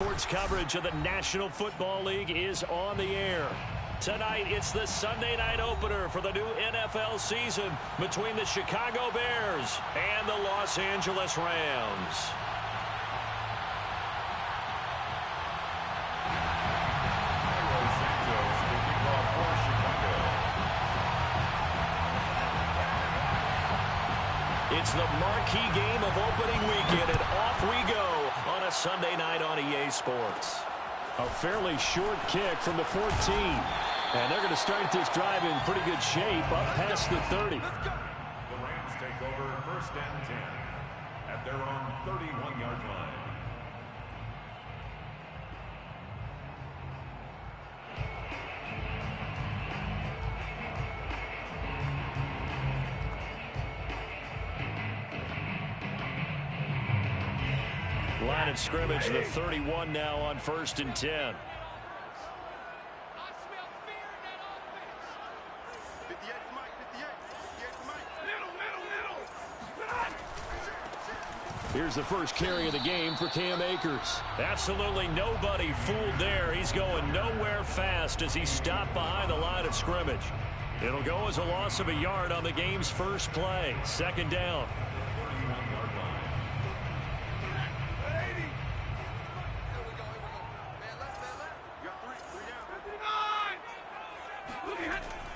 Sports coverage of the National Football League is on the air. Tonight, it's the Sunday night opener for the new NFL season between the Chicago Bears and the Los Angeles Rams. It's the marquee game of opening weekend, and off we go on a Sunday night on EA Sports. A fairly short kick from the 14. And they're going to start this drive in pretty good shape up past the 30. The Rams take over 1st and 10 at their own 31-yard line. Line of scrimmage, the 31 now on 1st and 10. Here's the first carry of the game for Cam Akers. Absolutely nobody fooled there. He's going nowhere fast as he stopped behind the line of scrimmage. It'll go as a loss of a yard on the game's first play. 2nd down.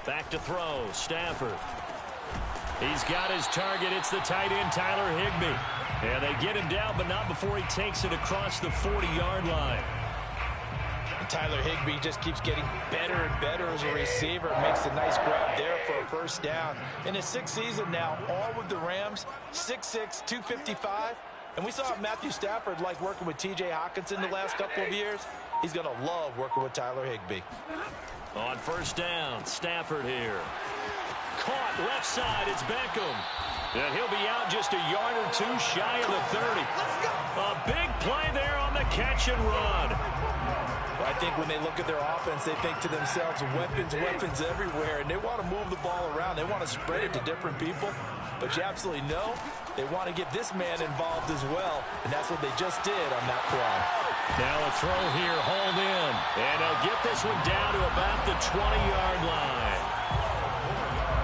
Back to throw, Stafford. He's got his target. It's the tight end, Tyler Higbee. And they get him down, but not before he takes it across the 40-yard line. And Tyler Higbee just keeps getting better and better as a receiver. Makes a nice grab there for a 1st down. In his 6th season now, all with the Rams, 6'6", 255. And we saw Matthew Stafford like working with T.J. Hockenson the last couple of years. He's going to love working with Tyler Higbee. On 1st down, Stafford here. Caught left side, it's Beckham. And he'll be out just a yard or two shy of the 30. A big play there on the catch and run. I think when they look at their offense, they think to themselves, weapons everywhere, and they want to move the ball around. They want to spread it to different people. But you absolutely know they want to get this man involved as well, and that's what they just did on that play. Now a throw here, hauled in. And they'll get this one down to about the 20-yard line.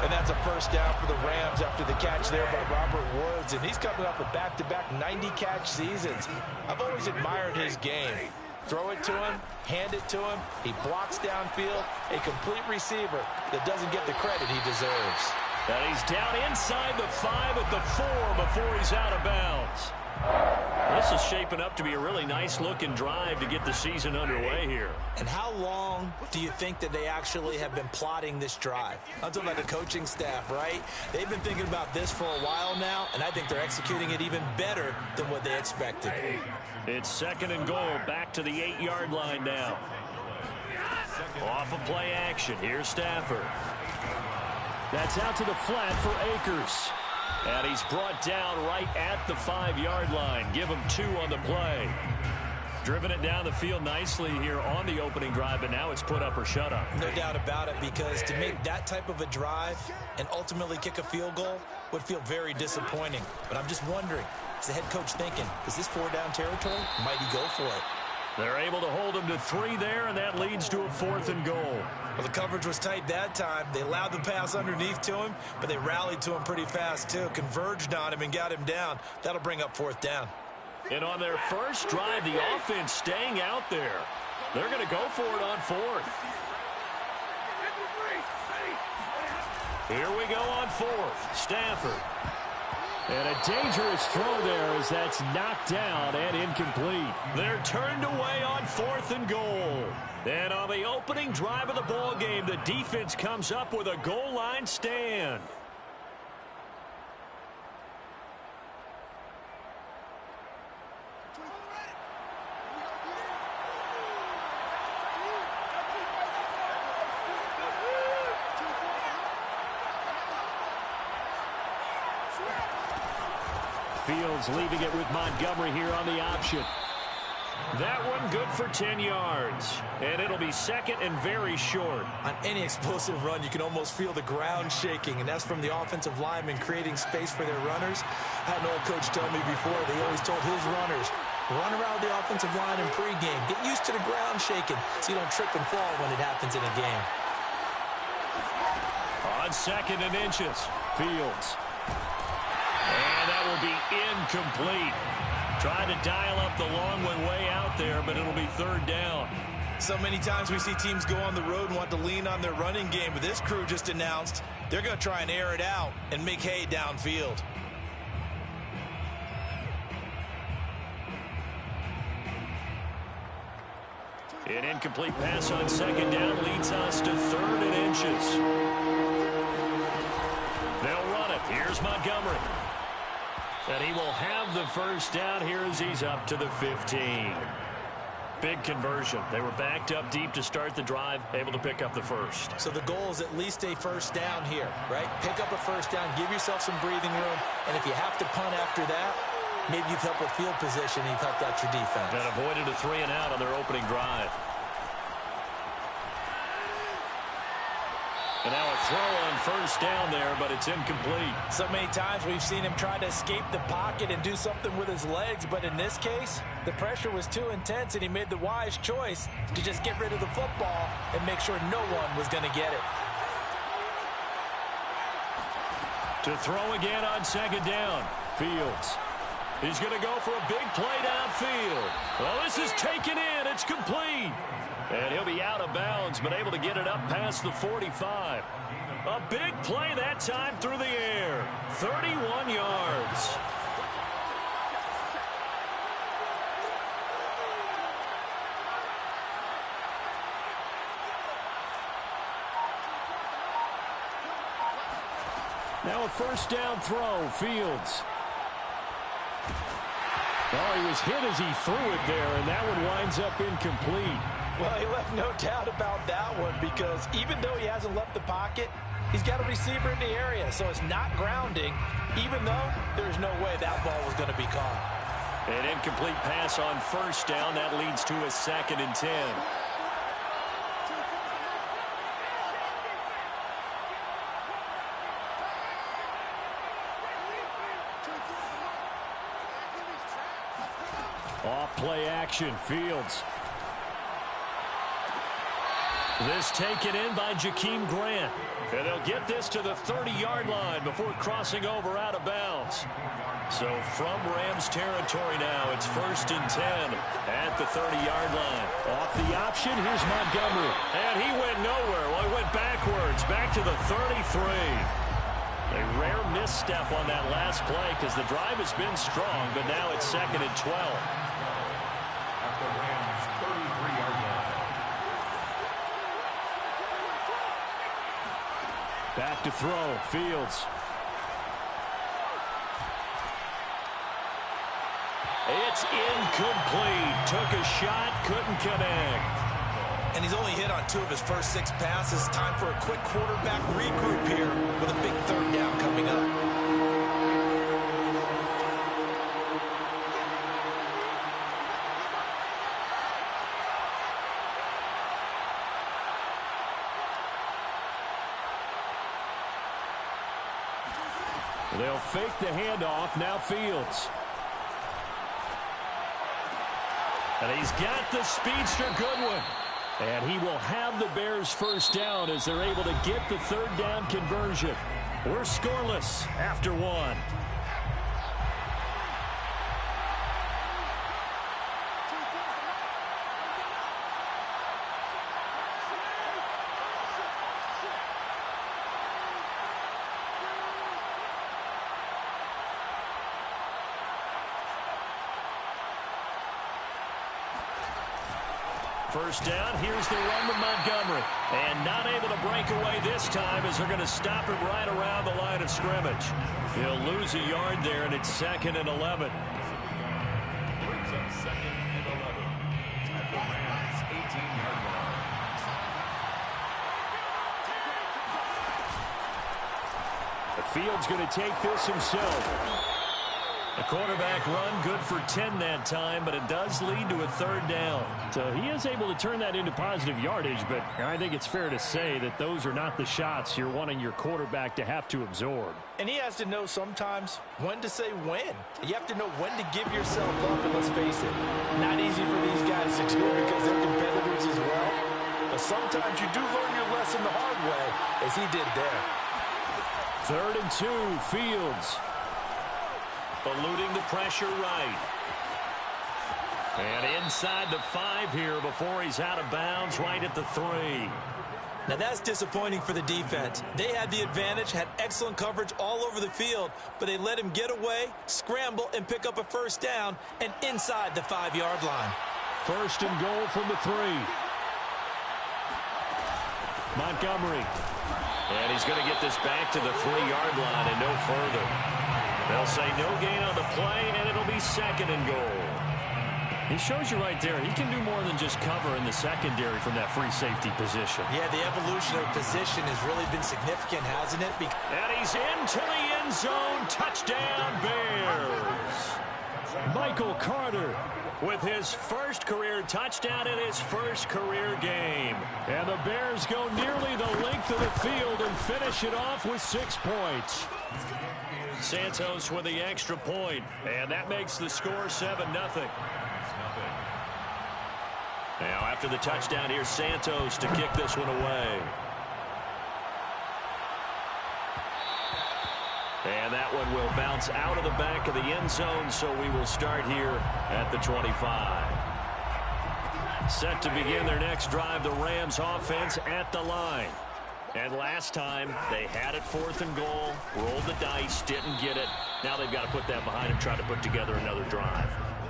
And that's a 1st down for the Rams after the catch there by Robert Woods. And he's coming up with back-to-back 90-catch seasons. I've always admired his game. Throw it to him, hand it to him. He blocks downfield. A complete receiver that doesn't get the credit he deserves. And he's down inside the 5 at the 4 before he's out of bounds. This is shaping up to be a really nice-looking drive to get the season underway here. And how long do you think that they actually have been plotting this drive? I'm talking about the coaching staff, right? They've been thinking about this for a while now, and I think they're executing it even better than what they expected. It's 2nd and goal, back to the 8-yard line now. Off of play action, here's Stafford. That's out to the flat for Akers. And he's brought down right at the 5-yard line. Give him 2 on the play. Driven it down the field nicely here on the opening drive, but now it's put up or shut up. No doubt about it, because to make that type of a drive and ultimately kick a field goal would feel very disappointing. But I'm just wondering, is the head coach thinking, is this 4-down territory? Might he go for it? They're able to hold him to 3 there, and that leads to a 4th and goal. Well, the coverage was tight that time. They allowed the pass underneath to him, but they rallied to him pretty fast, too. Converged on him and got him down. That'll bring up 4th down. And on their first drive, the offense staying out there. They're going to go for it on 4th. Here we go on 4th. Stafford. And a dangerous throw there as that's knocked down and incomplete. They're turned away on 4th and goal. And on the opening drive of the ball game, the defense comes up with a goal line stand. Fields leaving it with Montgomery here on the option. That one good for 10 yards. And it'll be 2nd and very short. On any explosive run, you can almost feel the ground shaking, and that's from the offensive linemen creating space for their runners. I had an old coach tell me before, they always told his runners, Run around the offensive line in pregame. Get used to the ground shaking so you don't trip and fall when it happens in a game. On 2nd and inches, Fields. And that will be incomplete. Trying to dial up the long one way out there, but it'll be 3rd down. So many times we see teams go on the road and want to lean on their running game, but this crew just announced they're going to try and air it out and make hay downfield. An incomplete pass on 2nd down leads us to 3rd and inches. They'll run it. Here's Montgomery. And he will have the 1st down here as he's up to the 15. Big conversion. They were backed up deep to start the drive, able to pick up the 1st. So the goal is at least a 1st down here, right? Pick up a 1st down, give yourself some breathing room, and if you have to punt after that, maybe you've helped with field position and you've helped out your defense. And avoided a 3-and-out on their opening drive. And now a throw on 1st down there, but it's incomplete. So many times we've seen him try to escape the pocket and do something with his legs, but in this case, the pressure was too intense and he made the wise choice to just get rid of the football and make sure no one was going to get it. To throw again on 2nd down, Fields. He's going to go for a big play downfield. Well, this is taken in. It's complete. And he'll be out of bounds, but able to get it up past the 45. A big play that time through the air. 31 yards. Now a 1st down throw, Fields. Oh, he was hit as he threw it there, and that one winds up incomplete. Well, he left no doubt about that one because even though he hasn't left the pocket, he's got a receiver in the area, so it's not grounding, even though there's no way that ball was going to be caught. An incomplete pass on 1st down. That leads to a 2nd and 10. Off play action, Fields. This taken in by Jakeem Grant. And they'll get this to the 30-yard line before crossing over out of bounds. So from Rams territory now, it's 1st and 10 at the 30-yard line. Off the option, here's Montgomery. And he went nowhere. Well, he went backwards, back to the 33. A rare misstep on that last play because the drive has been strong, but now it's 2nd and 12. At the Rams' 33-yard line. Back to throw, Fields. It's incomplete. Took a shot, couldn't connect. And he's only hit on 2 of his first 6 passes. Time for a quick quarterback regroup here with a big 3rd down coming up. They'll fake the handoff. Now Fields. And he's got the speedster Goodwin. And he will have the Bears 1st down as they're able to get the 3rd down conversion. We're scoreless after 1. First down, here's the run with Montgomery. And not able to break away this time as they're going to stop him right around the line of scrimmage. He'll lose a yard there, and it's 2nd and 11. Brings up 2nd and 11 at the Rams' 18-yard line. The Fields going to take this himself. A quarterback run, good for 10 that time, but it does lead to a third down. So he is able to turn that into positive yardage, but I think it's fair to say that those are not the shots you're wanting your quarterback to have to absorb. And he has to know sometimes when to say when. You have to know when to give yourself up, and let's face it, not easy for these guys to do because they're competitors as well. But sometimes you do learn your lesson the hard way, as he did there. 3rd and 2, Fields. Eluding the pressure right. And inside the 5 here before he's out of bounds right at the 3. Now that's disappointing for the defense. They had the advantage, had excellent coverage all over the field, but they let him get away, scramble, and pick up a first down, and inside the 5-yard line. 1st and goal from the 3. Montgomery. And he's going to get this back to the 3-yard line and no further. They'll say no gain on the play, and it'll be 2nd and goal. He shows you right there, he can do more than just cover in the secondary from that free safety position. Yeah, the evolutionary position has really been significant, hasn't it? And he's into the end zone. Touchdown, Bears. Michael Carter with his first career touchdown in his first career game. And the Bears go nearly the length of the field and finish it off with 6 points. Santos with the extra point, and that makes the score 7-0. Now after the touchdown, here's Santos to kick this one away. And that one will bounce out of the back of the end zone, so we will start here at the 25. Set to begin their next drive, the Rams offense at the line. And last time, they had it 4th and goal, rolled the dice, didn't get it. Now they've got to put that behind them, try to put together another drive.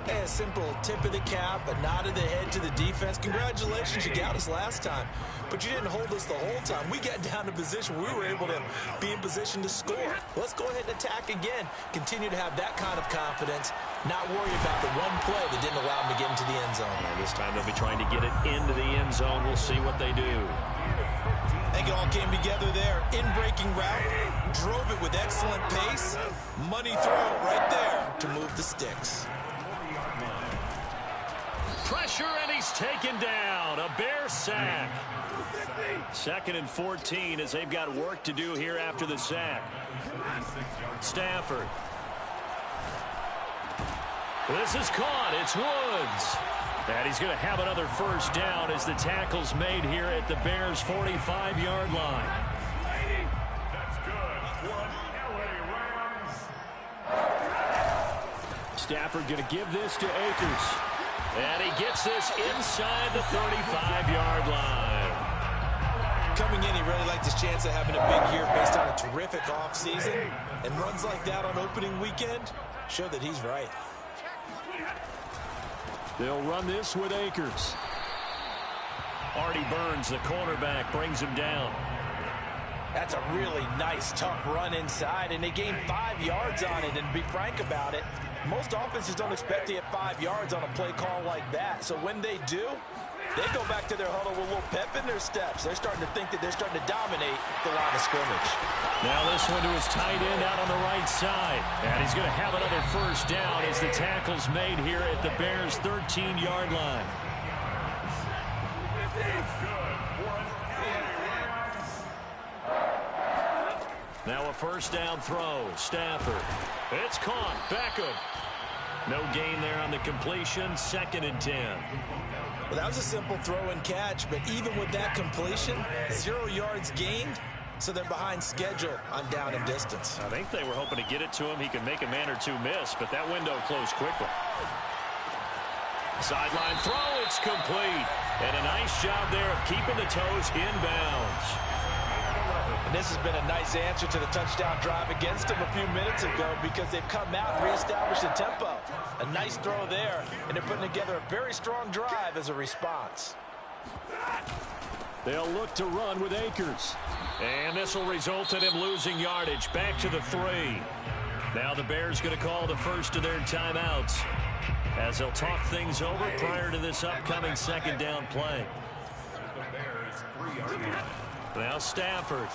A simple tip of the cap, a nod of the head to the defense. Congratulations, you got us last time, but you didn't hold us the whole time. We got down to position. We were able to be in position to score. Let's go ahead and attack again. Continue to have that kind of confidence, not worry about the one play that didn't allow them to get into the end zone. And this time they'll be trying to get it into the end zone. We'll see what they do. I think it all came together there. In-breaking route, drove it with excellent pace. Money throw right there to move the sticks. Pressure, and he's taken down. A Bear sack. 2nd and 14 as they've got work to do here after the sack. Stafford. This is caught. It's Woods. And he's going to have another first down as the tackle's made here at the Bears' 45-yard line. That's good for an LA Rams. Stafford going to give this to Akers. And he gets this inside the 35-yard line. Coming in, he really liked his chance of having a big year based on a terrific offseason. And runs like that on opening weekend show that he's right. They'll run this with Akers. Artie Burns, the cornerback, brings him down. That's a really nice, tough run inside, and they gained 5 yards on it. And to be frank about it, most offenses don't expect to get 5 yards on a play call like that. So when they do, they go back to their huddle with a little pep in their steps. They're starting to think that they're starting to dominate the line of scrimmage. Now this one to his tight end out on the right side. And he's going to have another first down as the tackle's made here at the Bears' 13-yard line. Now a first down throw. Stafford. It's caught. Beckham. No gain there on the completion. 2nd and 10. Well, that was a simple throw and catch, but even with that completion, 0 yards gained, so they're behind schedule on down and distance. I think they were hoping to get it to him. He could make a man or two miss, but that window closed quickly. Sideline throw. It's complete. And a nice job there of keeping the toes inbounds. And this has been a nice answer to the touchdown drive against them a few minutes ago because they've come out and reestablished the tempo. A nice throw there, and they're putting together a very strong drive as a response. They'll look to run with Akers. And this will result in him losing yardage. Back to the 3. Now the Bears going to call the first of their timeouts as they'll talk things over prior to this upcoming 2nd down play. Now Stafford.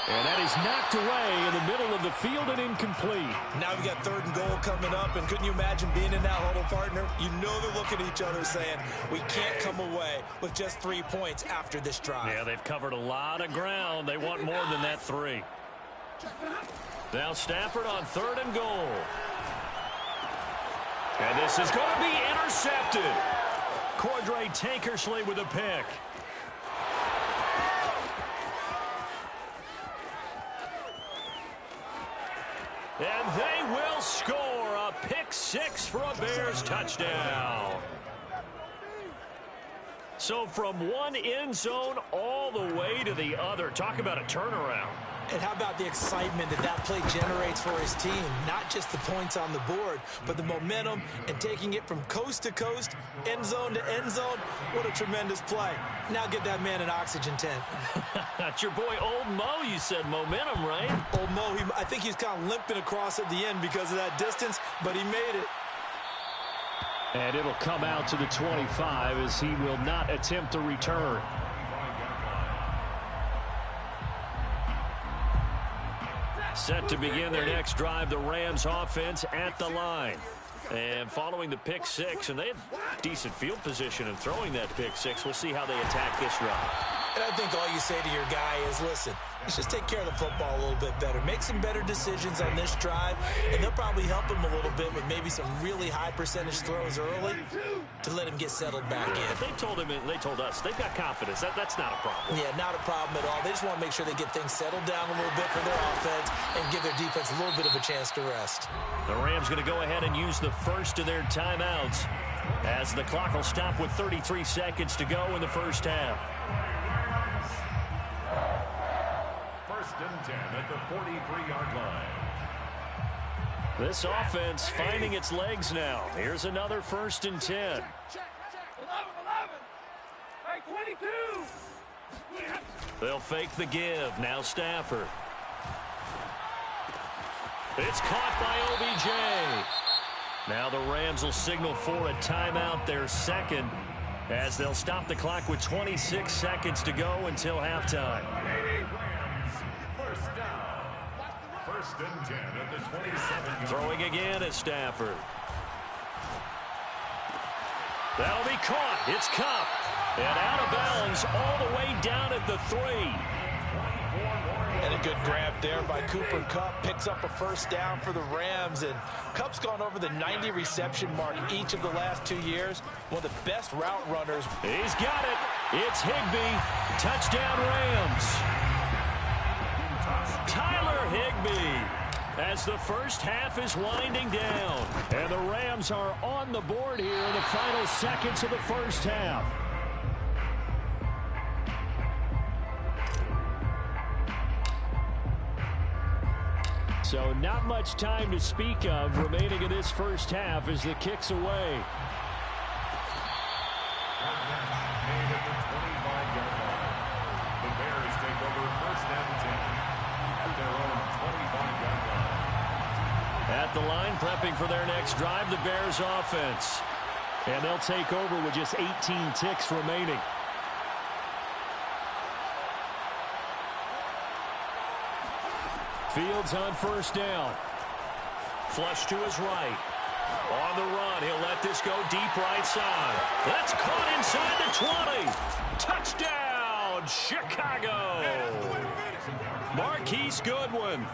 And that is knocked away in the middle of the field and incomplete. Now we've got 3rd and goal coming up, and couldn't you imagine being in that huddle, partner? You know they're looking at each other saying, we can't come away with just 3 points after this drive. Yeah, they've covered a lot of ground. They want more than that 3. Now Stafford on 3rd and goal. And this is going to be intercepted. Cordray Tankersley with a pick. And they will score a pick 6 for a Bears touchdown. So from one end zone all the way to the other. Talk about a turnaround. And how about the excitement that play generates for his team? Not just the points on the board, but the momentum and taking it from coast to coast, end zone to end zone. What a tremendous play. Now get that man an oxygen tent. That's your boy Old Mo. You said momentum, right? Old Mo, I think he's kind of limping across at the end because of that distance, but he made it. And it'll come out to the 25 as he will not attempt to return. Set to begin their next drive, the Rams offense at the line. And following the pick 6, and they have decent field position in throwing that pick 6. We'll see how they attack this drive. And I think all you say to your guy is, listen, let's just take care of the football a little bit better. Make some better decisions on this drive, and they'll probably help him a little bit with maybe some really high percentage throws early to let him get settled back in. They told us they've got confidence. That's not a problem. Yeah, not a problem at all. They just want to make sure they get things settled down a little bit for their offense and give their defense a little bit of a chance to rest. The Rams going to go ahead and use the first of their timeouts as the clock will stop with 33 seconds to go in the first half. 1st and 10 at the 43-yard line. This offense finding its legs now. Here's another 1st and 10. 11. Hey, 22. They'll fake the give. Now Stafford. It's caught by OBJ. Now the Rams will signal for a timeout, their second, as they'll stop the clock with 26 seconds to go until halftime. 1st down. 1st and 10 at the 27-yard. Throwing again is Stafford. That'll be caught. It's Kupp. And out of bounds all the way down at the 3. And a good grab there by Cooper Kupp. Picks up a 1st down for the Rams. And Kupp's gone over the 90 reception mark each of the last 2 years. One of the best route runners. He's got it. It's Higbee. Touchdown Rams. Tyler Higbee as the first half is winding down. And the Rams are on the board here in the final seconds of the first half. So not much time to speak of remaining in this first half as the kick's away. Made at the 25-yard line. The Bears take over 1st and 10 at their own 25-yard line. At the line, prepping for their next drive, the Bears offense. And they'll take over with just 18 ticks remaining. Fields on 1st down. Flush to his right. On the run, he'll let this go deep right side. That's caught inside the 20. Touchdown, Chicago. Marquise Goodwin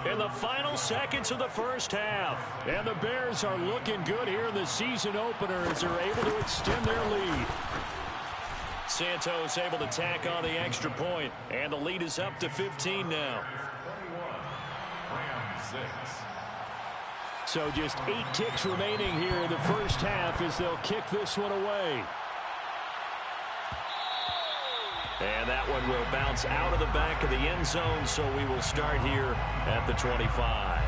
in the final seconds of the first half. And the Bears are looking good here in the season opener as they're able to extend their lead. Santos able to tack on the extra point, and the lead is up to 15 now. 21. Rams 6. So just 8 ticks remaining here in the first half as they'll kick this one away. And that one will bounce out of the back of the end zone, so we will start here at the 25.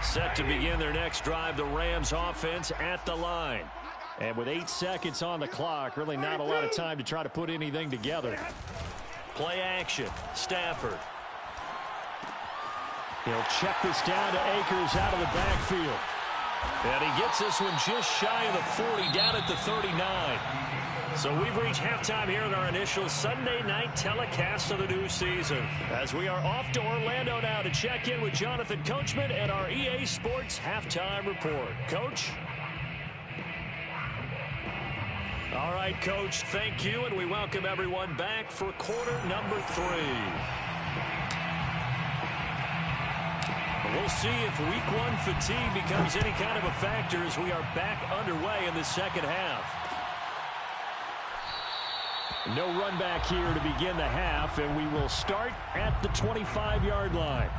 Set to begin their next drive, the Rams offense at the line. And with 8 seconds on the clock, really not a lot of time to try to put anything together. Play action, Stafford. He'll check this down to Akers out of the backfield. And he gets this one just shy of the 40, down at the 39. So we've reached halftime here in our initial Sunday night telecast of the new season, as we are off to Orlando now to check in with Jonathan Coachman and our EA Sports halftime report. Coach? All right, Coach, thank you, and we welcome everyone back for quarter number 3. We'll see if week 1 fatigue becomes any kind of a factor as we are back underway in the second half. No run back here to begin the half, and we will start at the 25-yard line.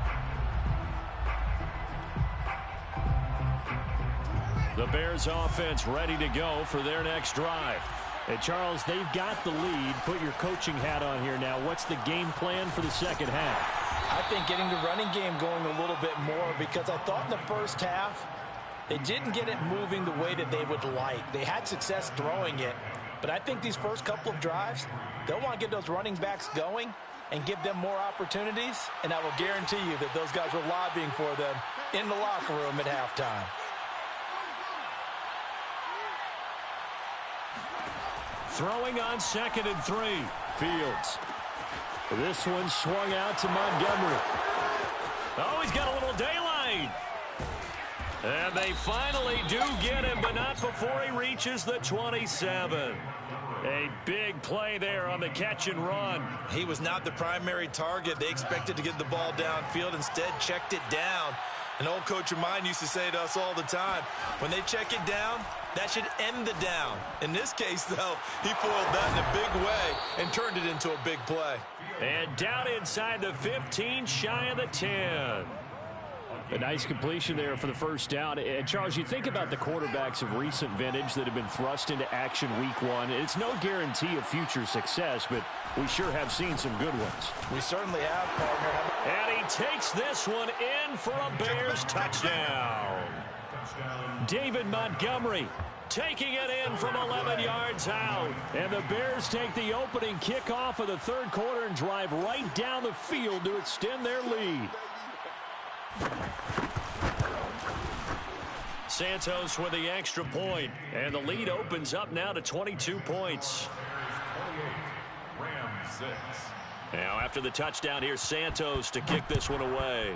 The Bears offense ready to go for their next drive. And Charles, they've got the lead. Put your coaching hat on here now. What's the game plan for the second half? I think getting the running game going a little bit more, because I thought in the first half they didn't get it moving the way that they would like. They had success throwing it, but I think these first couple of drives, they'll want to get those running backs going and give them more opportunities, and I will guarantee you that those guys were lobbying for them in the locker room at halftime. Throwing on 2nd and 3. Fields. This one swung out to Montgomery. Oh, he's got a little daylight. And they finally do get him, but not before he reaches the 27. A big play there on the catch and run. He was not the primary target. They expected to get the ball downfield. Instead, checked it down. An old coach of mine used to say to us all the time, when they check it down, that should end the down. In this case, though, he foiled that in a big way and turned it into a big play. And down inside the 15, shy of the 10. A nice completion there for the first down. And, Charles, you think about the quarterbacks of recent vintage that have been thrust into action week 1. It's no guarantee of future success, but we sure have seen some good ones. We certainly have, partner. And he takes this one in for a Bears touchdown. David Montgomery taking it in from 11 yards out. And the Bears take the opening kickoff of the third quarter and drive right down the field to extend their lead. Santos with the extra point, and the lead opens up now to 22 points. 28, Rams 6. Now after the touchdown, here's Santos to kick this one away.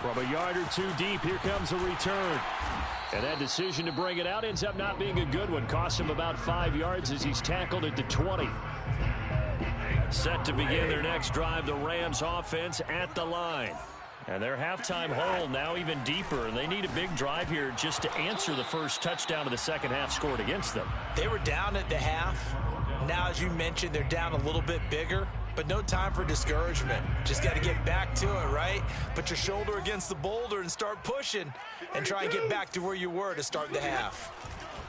From a yard or two deep, here comes a return. And that decision to bring it out ends up not being a good one. Costs him about 5 yards as he's tackled at the 20. Set to begin their next drive, the Rams offense at the line. And their halftime hole now even deeper, and they need a big drive here just to answer the first touchdown of the second half scored against them. They were down at the half. Now, as you mentioned, they're down a little bit bigger, but no time for discouragement. Just got to get back to it, right? Put your shoulder against the boulder and start pushing and try and get back to where you were to start the half.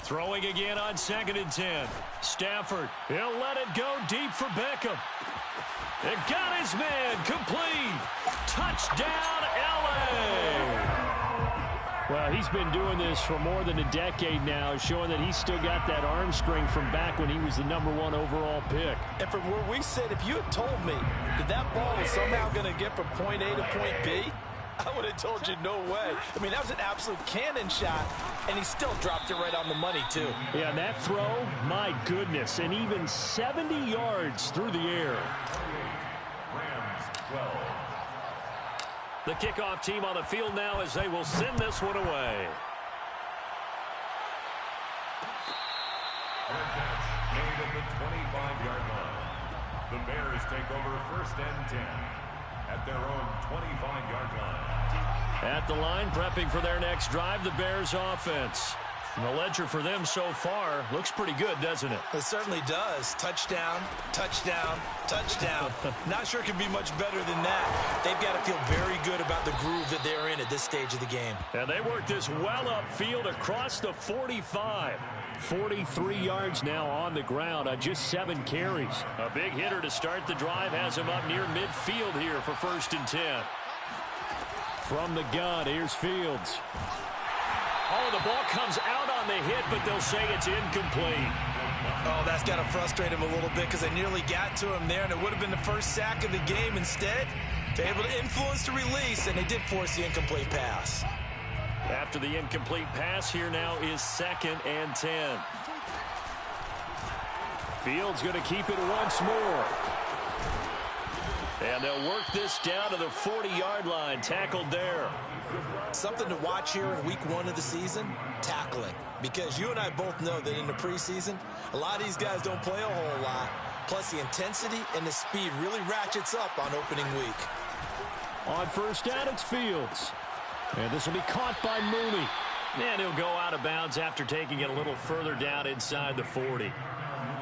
Throwing again on 2nd and 10. Stafford, he'll let it go deep for Beckham. It got his man complete. Touchdown, L.A. Well, he's been doing this for more than a decade now, showing that he's still got that arm strength from back when he was the #1 overall pick. And from where we sit, if you had told me that ball was somehow going to get from point A to point B, I would have told you no way. I mean, that was an absolute cannon shot, and he still dropped it right on the money, too. Yeah, that throw, my goodness, and even 70 yards through the air. Rams 12. The kickoff team on the field now as they will send this one away. Fair catch made at the 25-yard line. The Bears take over 1st and 10 at their own 25-yard line. At the line, prepping for their next drive, the Bears offense. And the ledger for them so far looks pretty good, doesn't it? It certainly does. Touchdown, touchdown, touchdown. Not sure it can be much better than that. They've got to feel very good about the groove that they're in at this stage of the game. And they work this well upfield across the 45. 43 yards now on the ground on just 7 carries. A big hitter to start the drive has him up near midfield here for 1st and 10. From the gun, here's Fields. Oh, the ball comes out on the hit, but they'll say it's incomplete. Oh, that's got to frustrate him a little bit because they nearly got to him there, and it would have been the first sack of the game. Instead, They're able to influence the release, and they did force the incomplete pass. After the incomplete pass, here now is 2nd and 10. Fields going to keep it once more. And they'll work this down to the 40-yard line. Tackled there. Something to watch here in week 1 of the season, tackling. Because you and I both know that in the preseason, a lot of these guys don't play a whole lot. Plus, the intensity and the speed really ratchets up on opening week. On first down, it's Fields. And this will be caught by Mooney. And he'll go out of bounds after taking it a little further down inside the 40.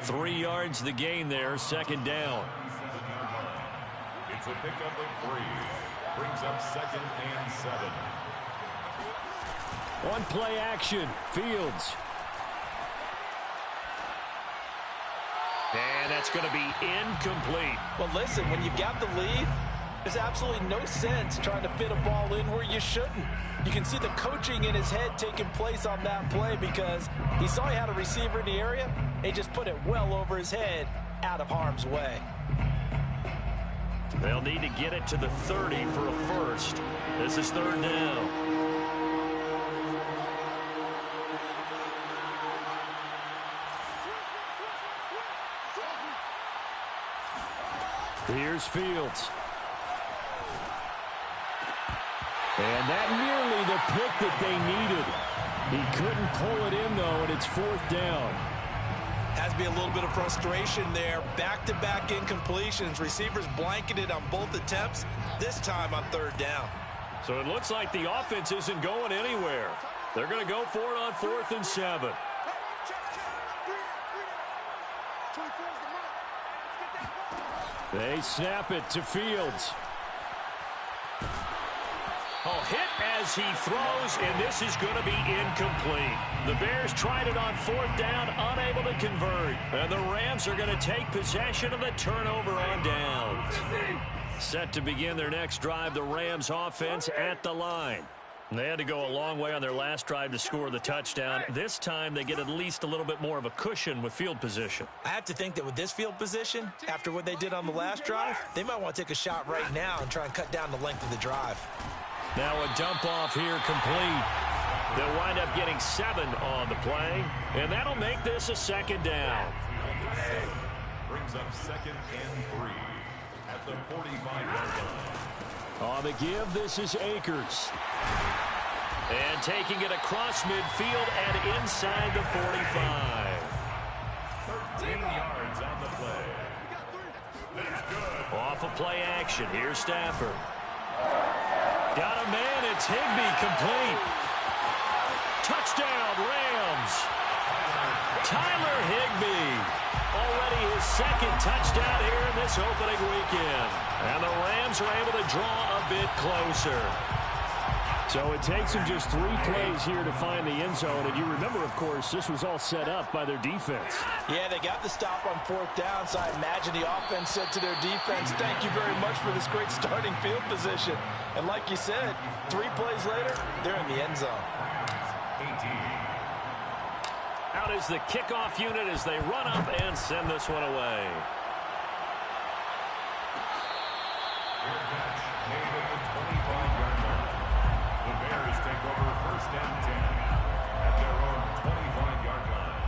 3 yards the gain there, 2nd down. It's a pickup of 3. Brings up 2nd and 7. One play action, Fields. And that's going to be incomplete. Well, listen, when you got the lead, there's absolutely no sense trying to fit a ball in where you shouldn't. You can see the coaching in his head taking place on that play because he saw he had a receiver in the area, and he just put it well over his head out of harm's way. They'll need to get it to the 30 for a first. This is 3rd down. Here's Fields. And that nearly the pick that they needed. He couldn't pull it in, though, and it's 4th down. Has to be a little bit of frustration there. Back-to-back incompletions. Receivers blanketed on both attempts, this time on 3rd down. So it looks like the offense isn't going anywhere. They're going to go for it on 4th and 7. They snap it to Fields. Oh, hit as he throws, and this is going to be incomplete. The Bears tried it on 4th down, unable to convert. And the Rams are going to take possession of the turnover on downs. Set to begin their next drive, the Rams offense at the line. They had to go a long way on their last drive to score the touchdown. This time they get at least a little bit more of a cushion with field position. I have to think that with this field position, after what they did on the last drive, they might want to take a shot right now and try and cut down the length of the drive. Now a dump off here complete. They'll wind up getting 7 on the play, and that'll make this a 2nd down. Brings up 2nd and 3 at the 45-yard line. On the give, this is Akers. And taking it across midfield and inside the 45. 13 yards on the play. That's good. Off of play action. Here's Stafford. Got a man. It's Higbee complete. Touchdown, Rams. Tyler Higbee. Already his 2nd touchdown here in this opening weekend. And the Rams are able to draw a bit closer. So it takes them just 3 plays here to find the end zone. And you remember, of course, this was all set up by their defense. Yeah, they got the stop on 4th down, so I imagine the offense said to their defense, thank you very much for this great starting field position. And like you said, 3 plays later, they're in the end zone. 18. Out is the kickoff unit as they run up and send this one away. Catch made at the 25-yard line. The Bears take over 1st and 10 at their own 25-yard line.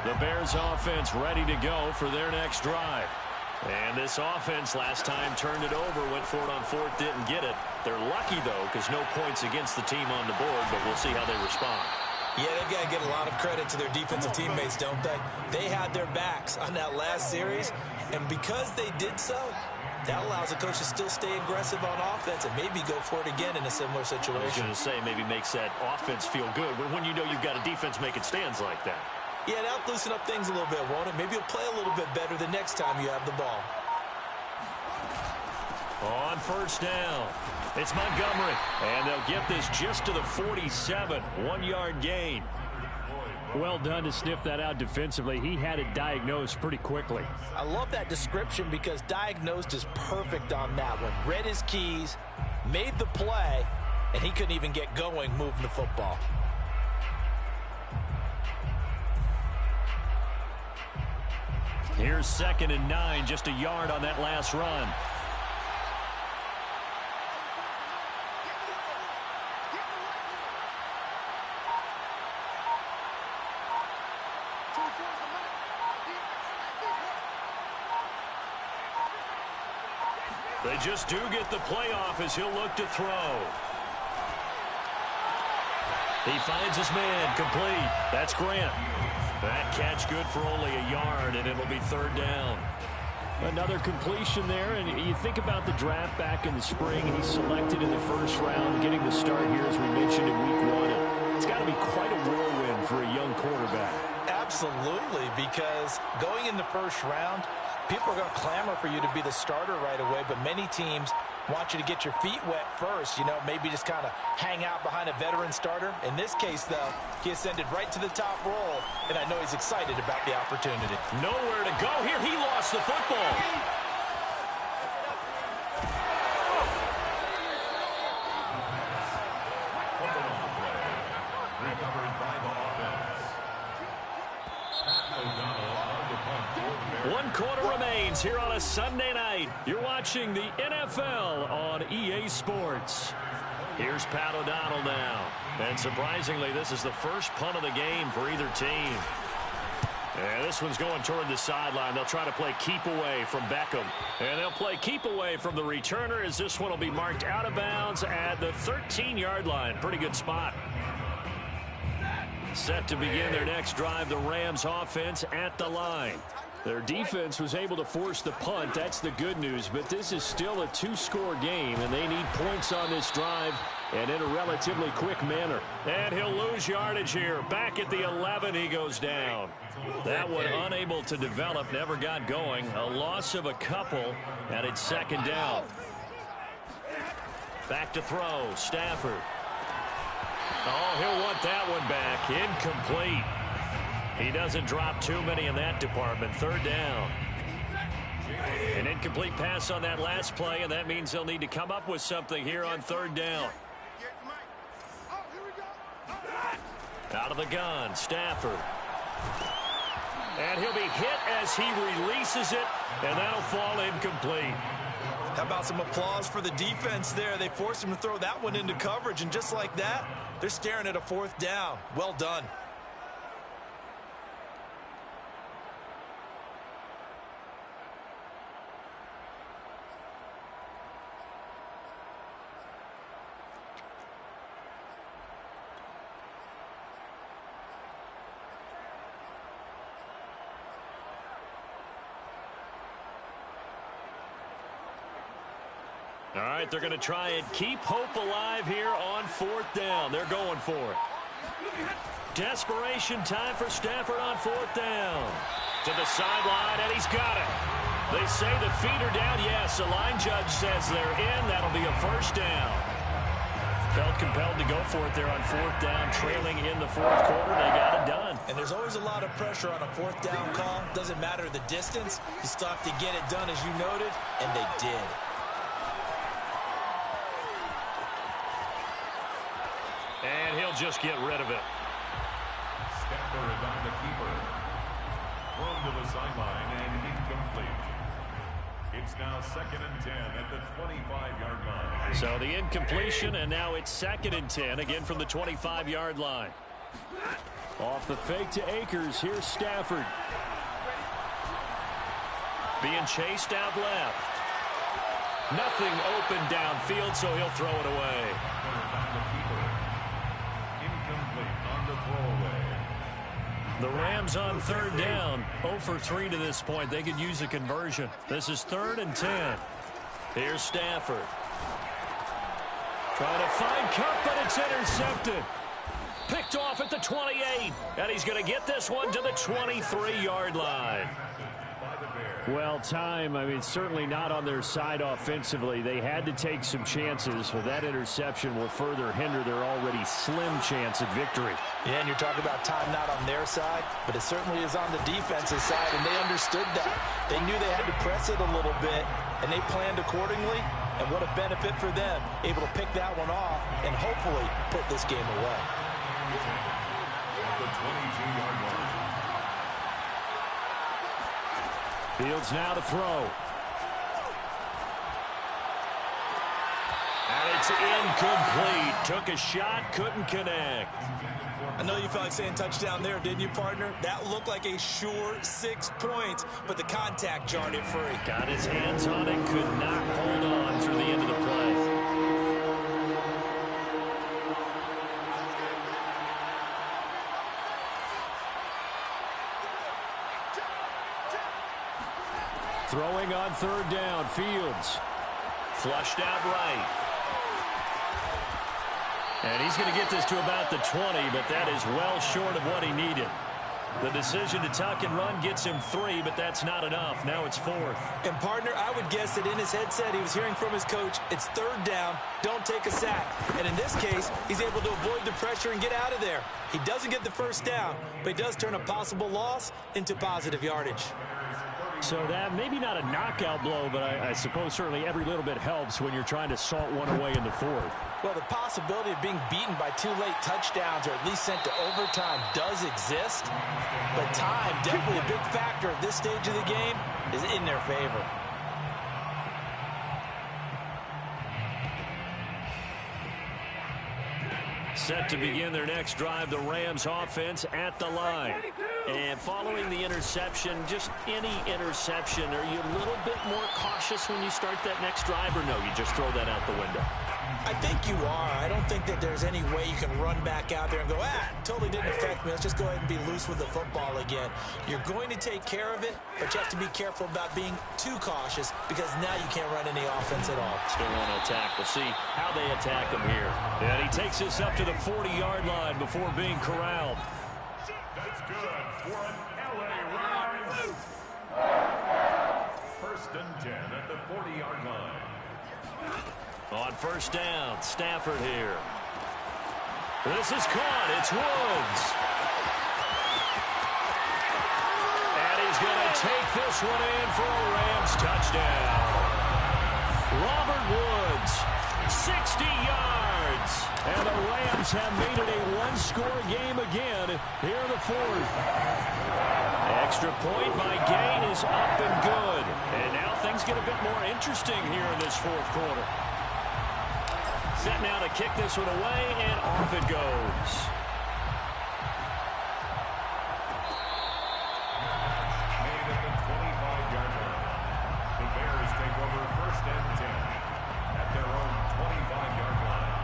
The Bears offense ready to go for their next drive. And this offense last time turned it over, went for it on 4th, didn't get it. They're lucky, though, because no points against the team on the board, but we'll see how they respond. Yeah, they've got to get a lot of credit to their defensive teammates, don't they? They had their backs on that last series, and because they did so, that allows the coach to still stay aggressive on offense and maybe go for it again in a similar situation. I was going to say, maybe makes that offense feel good, but when you know you've got a defense making stands like that. Yeah, that'll loosen up things a little bit, won't it? Maybe you'll play a little bit better the next time you have the ball. On 1st down, it's Montgomery, and they'll get this just to the 47, 1-yard gain. Well done to sniff that out defensively. He had it diagnosed pretty quickly. I love that description because diagnosed is perfect on that one. Read his keys, made the play, and he couldn't even get going moving the football. Here's 2nd and 9, just a yard on that last run. They just do get the playoff as he'll look to throw. He finds his man, complete. That's Grant. That catch good for only a yard, and it'll be 3rd down. Another completion there, and you think about the draft back in the spring. He's selected in the 1st round, getting the start here, as we mentioned, in week 1. It's got to be quite a whirlwind for a young quarterback. Absolutely, because going in the 1st round, people are going to clamor for you to be the starter right away, but many teams want you to get your feet wet first, maybe just kind of hang out behind a veteran starter. In this case, though, he ascended right to the top roll, and I know he's excited about the opportunity. Nowhere to go here. He lost the football. Recovered by the offense. O'Donnell on the punt. 1 quarter remains here on a Sunday night. You're watching the NFL on EA Sports. Here's Pat O'Donnell now. And surprisingly, this is the first punt of the game for either team. And this one's going toward the sideline. They'll try to play keep away from Beckham. And they'll play keep away from the returner as this one will be marked out of bounds at the 13-yard line. Pretty good spot. Set to begin their next drive, the Rams offense at the line. Their defense was able to force the punt. That's the good news. But this is still a 2-score game, and they need points on this drive and in a relatively quick manner. And he'll lose yardage here. Back at the 11, he goes down. That one unable to develop, never got going. A loss of a couple, and it's 2nd down. Back to throw, Stafford. Oh, he'll want that one back. Incomplete. He doesn't drop too many in that department. 3rd down. An incomplete pass on that last play, and that means they'll need to come up with something here on 3rd down. Out of the gun, Stafford. And he'll be hit as he releases it, and that'll fall incomplete. How about some applause for the defense there? They forced him to throw that one into coverage, and just like that, they're staring at a 4th down. Well done. All right, they're going to try and keep hope alive here on 4th down. They're going for it. Desperation time for Stafford on 4th down. To the sideline, and he's got it. They say the feet are down. Yes, the line judge says they're in. That'll be a 1st down. Felt compelled to go for it there on 4th down, trailing in the 4th quarter. They got it done. And there's always a lot of pressure on a 4th down call. Doesn't matter the distance. You still have to get it done, as you noted, and they did. And he'll just get rid of it. Stafford on the keeper. Thrown to the sideline and incomplete. It's now 2nd and 10 at the 25-yard line. So the incompletion, and now it's 2nd and 10, again from the 25-yard line. Off the fake to Akers, here's Stafford. Being chased out left. Nothing open downfield, so he'll throw it away. The Rams on 3rd down, 0 for 3 to this point. They could use a conversion. This is 3rd and 10. Here's Stafford. Trying to find Kupp, but it's intercepted. Picked off at the 28, and he's going to get this one to the 23-yard line. Well, time, certainly not on their side offensively. They had to take some chances, but that interception will further hinder their already slim chance at victory. Yeah, and you're talking about time not on their side, but it certainly is on the defensive side, and they understood that. They knew they had to press it a little bit, and they planned accordingly, and what a benefit for them, able to pick that one off and hopefully put this game away. At the 22-yard line. Fields now to throw. And it's incomplete. Took a shot, couldn't connect. I know you felt like saying touchdown there, didn't you, partner? That looked like a sure 6 points, but the contact jarred it free. Got his hands on it, could not hold on through the end of the play. Throwing on third down, Fields. Flushed out right. And he's going to get this to about the 20, but that is well short of what he needed. The decision to tuck and run gets him 3, but that's not enough. Now it's 4th. And, partner, I would guess that in his headset he was hearing from his coach, it's third down, don't take a sack. And in this case, he's able to avoid the pressure and get out of there. He doesn't get the first down, but he does turn a possible loss into positive yardage. So that maybe not a knockout blow, but I suppose certainly every little bit helps when you're trying to salt one away in the 4th. Well, the possibility of being beaten by 2 late touchdowns or at least sent to overtime does exist. But time, definitely a big factor at this stage of the game, is in their favor. Set to begin their next drive, the Rams offense at the line. And following the interception, just any interception, are you a little bit more cautious when you start that next drive, or no, you just throw that out the window? I think you are. I don't think that there's any way you can run back out there and go, totally didn't affect me. Let's just go ahead and be loose with the football again. You're going to take care of it, but you have to be careful about being too cautious because now you can't run any offense at all. Still want to attack. We'll see how they attack him here. And he takes this up to the 40-yard line before being corralled. That's good for an LA Rams. 1st and 10 at the 40-yard line. On first down, Stafford here. This is caught. It's Woods. And he's going to take this one in for a Rams touchdown. Robert Woods, 60 yards. And the Rams have made it a one-score game again here in the 4th. Extra point by Gain is up and good. And now things get a bit more interesting here in this 4th quarter. Set now to kick this one away, and off it goes. Made at the 25-yard line. The Bears take over 1st and 10 at their own 25-yard line.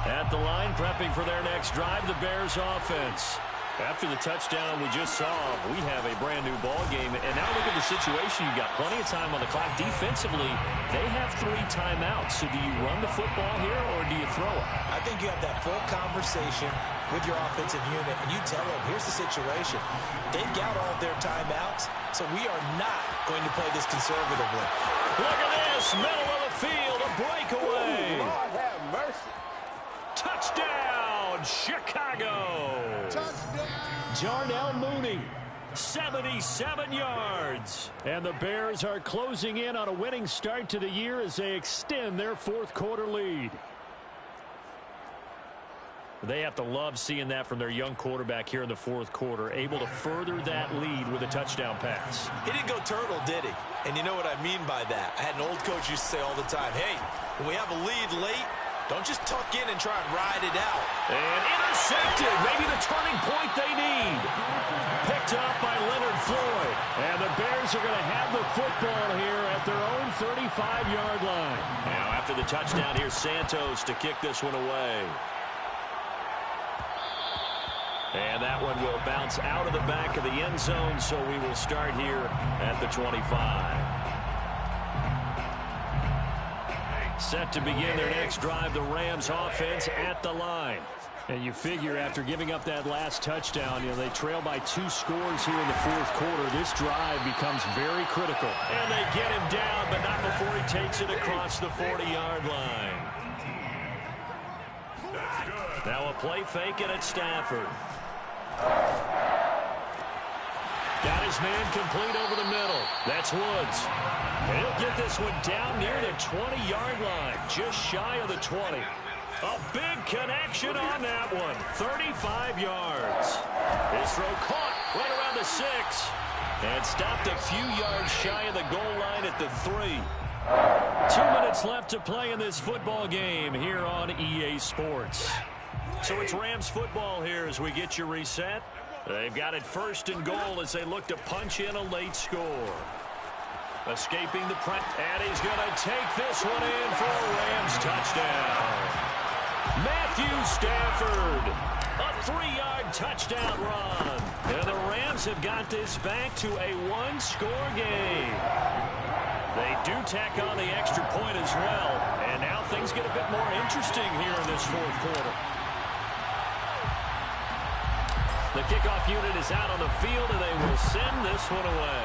At the line, prepping for their next drive, the Bears offense. After the touchdown we just saw, we have a brand-new ball game. And now look at the situation. You've got plenty of time on the clock. Defensively, they have 3 timeouts. So do you run the football here or do you throw it? I think you have that full conversation with your offensive unit, and you tell them, here's the situation. They've got all of their timeouts, so we are not going to play this conservatively. Look at this, middle of the field, a breakaway. Lord have mercy. Touchdown, Chicago. Darnell Mooney. 77 yards. And the Bears are closing in on a winning start to the year as they extend their 4th quarter lead. They have to love seeing that from their young quarterback here in the 4th quarter, able to further that lead with a touchdown pass. He didn't go turtle, did he? And you know what I mean by that. I had an old coach used to say all the time, hey, when we have a lead late, don't just tuck in and try and ride it out. And intercepted. Maybe the turning point they need. Picked up by Leonard Floyd. And the Bears are going to have the football here at their own 35-yard line. Now after the touchdown, here's Santos to kick this one away. And that one will bounce out of the back of the end zone, so we will start here at the 25. Set to begin their next drive, the Rams offense at the line. And you figure after giving up that last touchdown, they trail by 2 scores here in the 4th quarter. This drive becomes very critical. And they get him down, but not before he takes it across the 40-yard line. Now a play fake it at Stafford. Got his man complete over the middle. That's Woods. And he'll get this one down near the 20-yard line, just shy of the 20. A big connection on that one, 35 yards. His throw caught right around the 6. And stopped a few yards shy of the goal line at the 3. 2 minutes left to play in this football game here on EA Sports. So it's Rams football here as we get you reset. They've got it 1st and goal as they look to punch in a late score. Escaping the press, and he's going to take this one in for a Rams touchdown. Matthew Stafford, a 3-yard touchdown run. And the Rams have got this back to a 1-score game. They do tack on the extra point as well, and now things get a bit more interesting here in this 4th quarter. The kickoff unit is out on the field, and they will send this one away.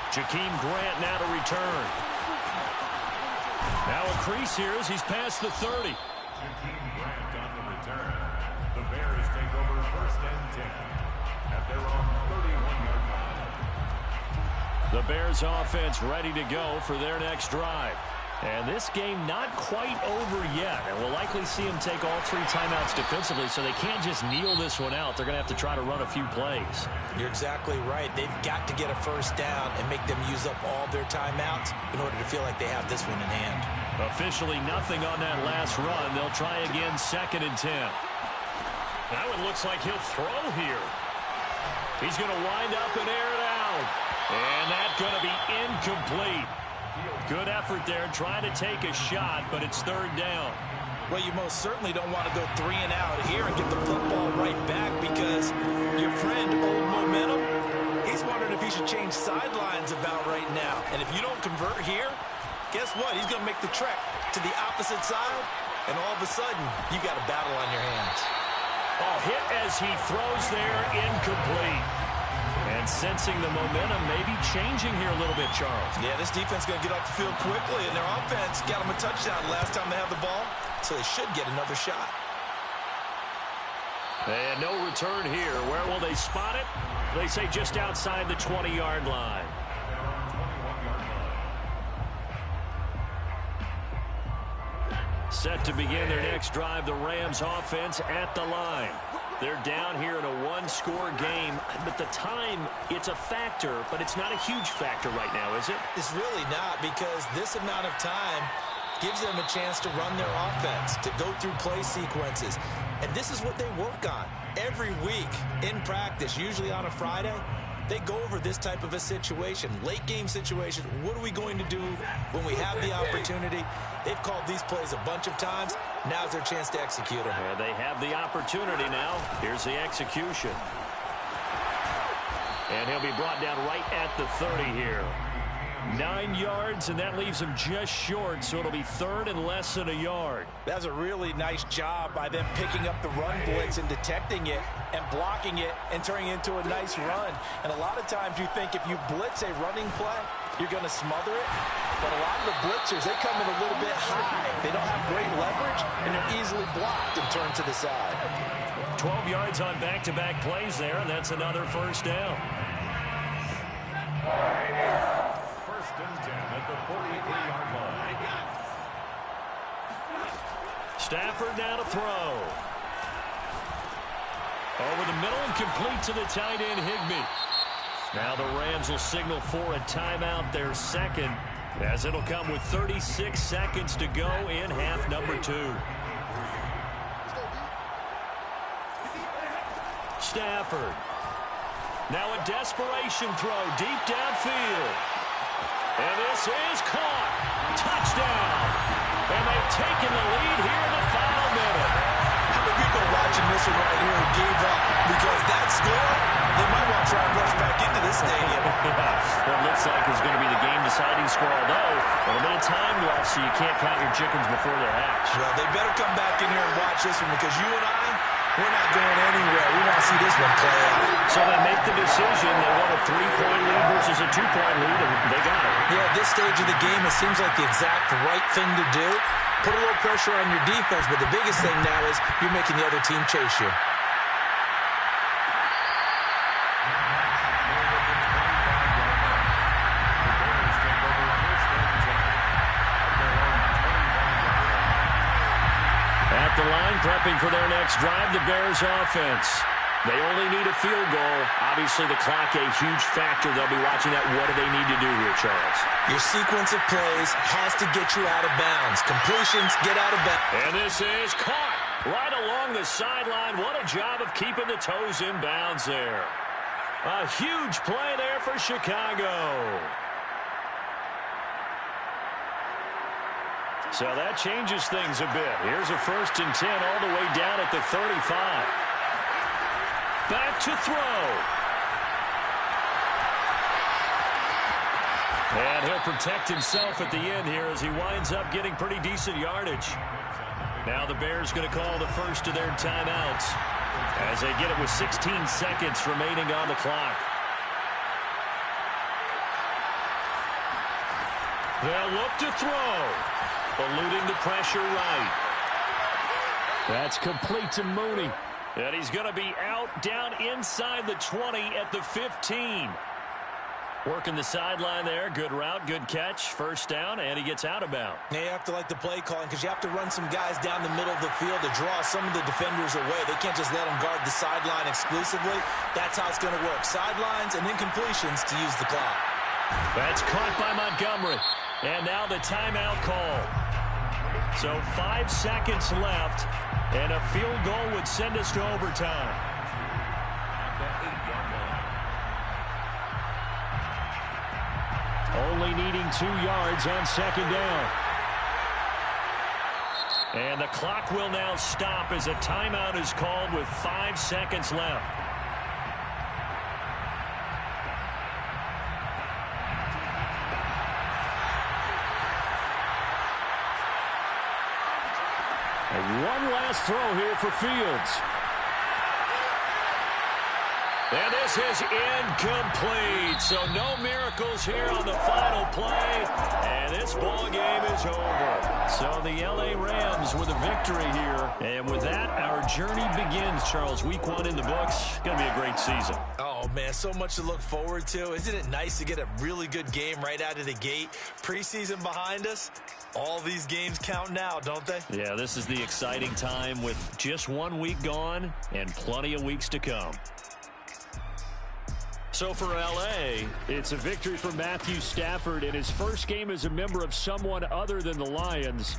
Jakeem Grant now to return. Now a crease here as he's past the 30. Jakeem Grant on the return. The Bears take over 1st and 10 at their own 31-yard line. The Bears offense ready to go for their next drive. And this game not quite over yet. And we'll likely see them take all 3 timeouts defensively, so they can't just kneel this one out. They're going to have to try to run a few plays. You're exactly right. They've got to get a 1st down and make them use up all their timeouts in order to feel like they have this one in hand. Officially nothing on that last run. They'll try again 2nd and 10. Now it looks like he'll throw here. He's going to wind up and air it out. And that's going to be incomplete. Good effort there, trying to take a shot, but it's 3rd down. Well, you most certainly don't want to go 3 and out here and get the football right back because your friend, Old Momentum, he's wondering if he should change sidelines about right now. And if you don't convert here, guess what? He's going to make the trek to the opposite side, and all of a sudden, you got a battle on your hands. Oh, hit as he throws there, incomplete. And sensing the momentum maybe changing here a little bit, Charles. Yeah, this defense is going to get off the field quickly, and their offense got them a touchdown last time they had the ball, so they should get another shot. And no return here. Where will they spot it? They say just outside the 20-yard line. Set to begin their next drive, the Rams offense at the line. They're down here in a 1-score game, but the time, it's a factor, but it's not a huge factor right now, is it? It's really not, because this amount of time gives them a chance to run their offense, to go through play sequences. And this is what they work on every week in practice, usually on a Friday. They go over this type of a situation, late game situation. What are we going to do when we have the opportunity? They've called these plays a bunch of times. Now's their chance to execute them. Yeah, they have the opportunity now. Here's the execution. And he'll be brought down right at the 30 here. 9 yards, and that leaves him just short, so it'll be 3rd and less than a yard. That's a really nice job by them picking up the run blitz and detecting it and blocking it and turning it into a nice run. And a lot of times you think if you blitz a running play, you're going to smother it. But a lot of the blitzers, they come in a little bit high. They don't have great leverage, and they're easily blocked and turned to the side. 12 yards on back-to-back plays there, and that's another 1st down. 1st and 10 at the 43-yard line. Stafford now to throw. Over the middle and complete to the tight end, Higbee. Now the Rams will signal for a timeout, their 2nd, as it'll come with 36 seconds to go in half number 2. Stafford. Now a desperation throw deep downfield. And this is caught. Touchdown. And they've taken the lead here in the final minute. How many people watching this one right here gave up? Because that score, they might want to try and rush back into this stadium. What looks like is going to be the game-deciding score, although a little bit of time left, so you can't count your chickens before they're hatched. Well, they better come back in here and watch this one, because you and I, we're not going anywhere. We want to see this one play out. So they make the decision. They want a 3-point lead versus a 2-point lead, and they got it. Yeah, at this stage of the game, it seems like the exact right thing to do. Put a little pressure on your defense, but the biggest thing now is you're making the other team chase you. At the line, prepping for their next drive, the Bears offense. They only need a field goal. Obviously, the clock a huge factor. They'll be watching that. What do they need to do here, Charles? Your sequence of plays has to get you out of bounds. Completions, get out of bounds. And this is caught right along the sideline. What a job of keeping the toes in bounds there. A huge play there for Chicago. So that changes things a bit. Here's a 1st and 10 all the way down at the 35. Back to throw. And he'll protect himself at the end here as he winds up getting pretty decent yardage. Now the Bears going to call the first of their timeouts as they get it with 16 seconds remaining on the clock. They'll look to throw. Eluding the pressure right. That's complete to Mooney. And he's going to be out down inside the 20 at the 15. Working the sideline there. Good route, good catch. 1st down, and he gets out of bounds. Now you have to like the play calling because you have to run some guys down the middle of the field to draw some of the defenders away. They can't just let them guard the sideline exclusively. That's how it's going to work. Sidelines and then completions to use the clock. That's caught by Montgomery. And now the timeout call. So 5 seconds left, and a field goal would send us to overtime. Only needing 2 yards on 2nd down. And the clock will now stop as a timeout is called with 5 seconds left. And one last throw here for Fields. And this is incomplete. So no miracles here on the final play. And this ball game is over. So the L.A. Rams with a victory here. And with that, our journey begins, Charles. Week 1 in the books. Going to be a great season. Oh, man, so much to look forward to. Isn't it nice to get a really good game right out of the gate? Preseason behind us. All these games count now, don't they? Yeah, this is the exciting time with just 1 week gone and plenty of weeks to come. So for L.A., it's a victory for Matthew Stafford in his first game as a member of someone other than the Lions.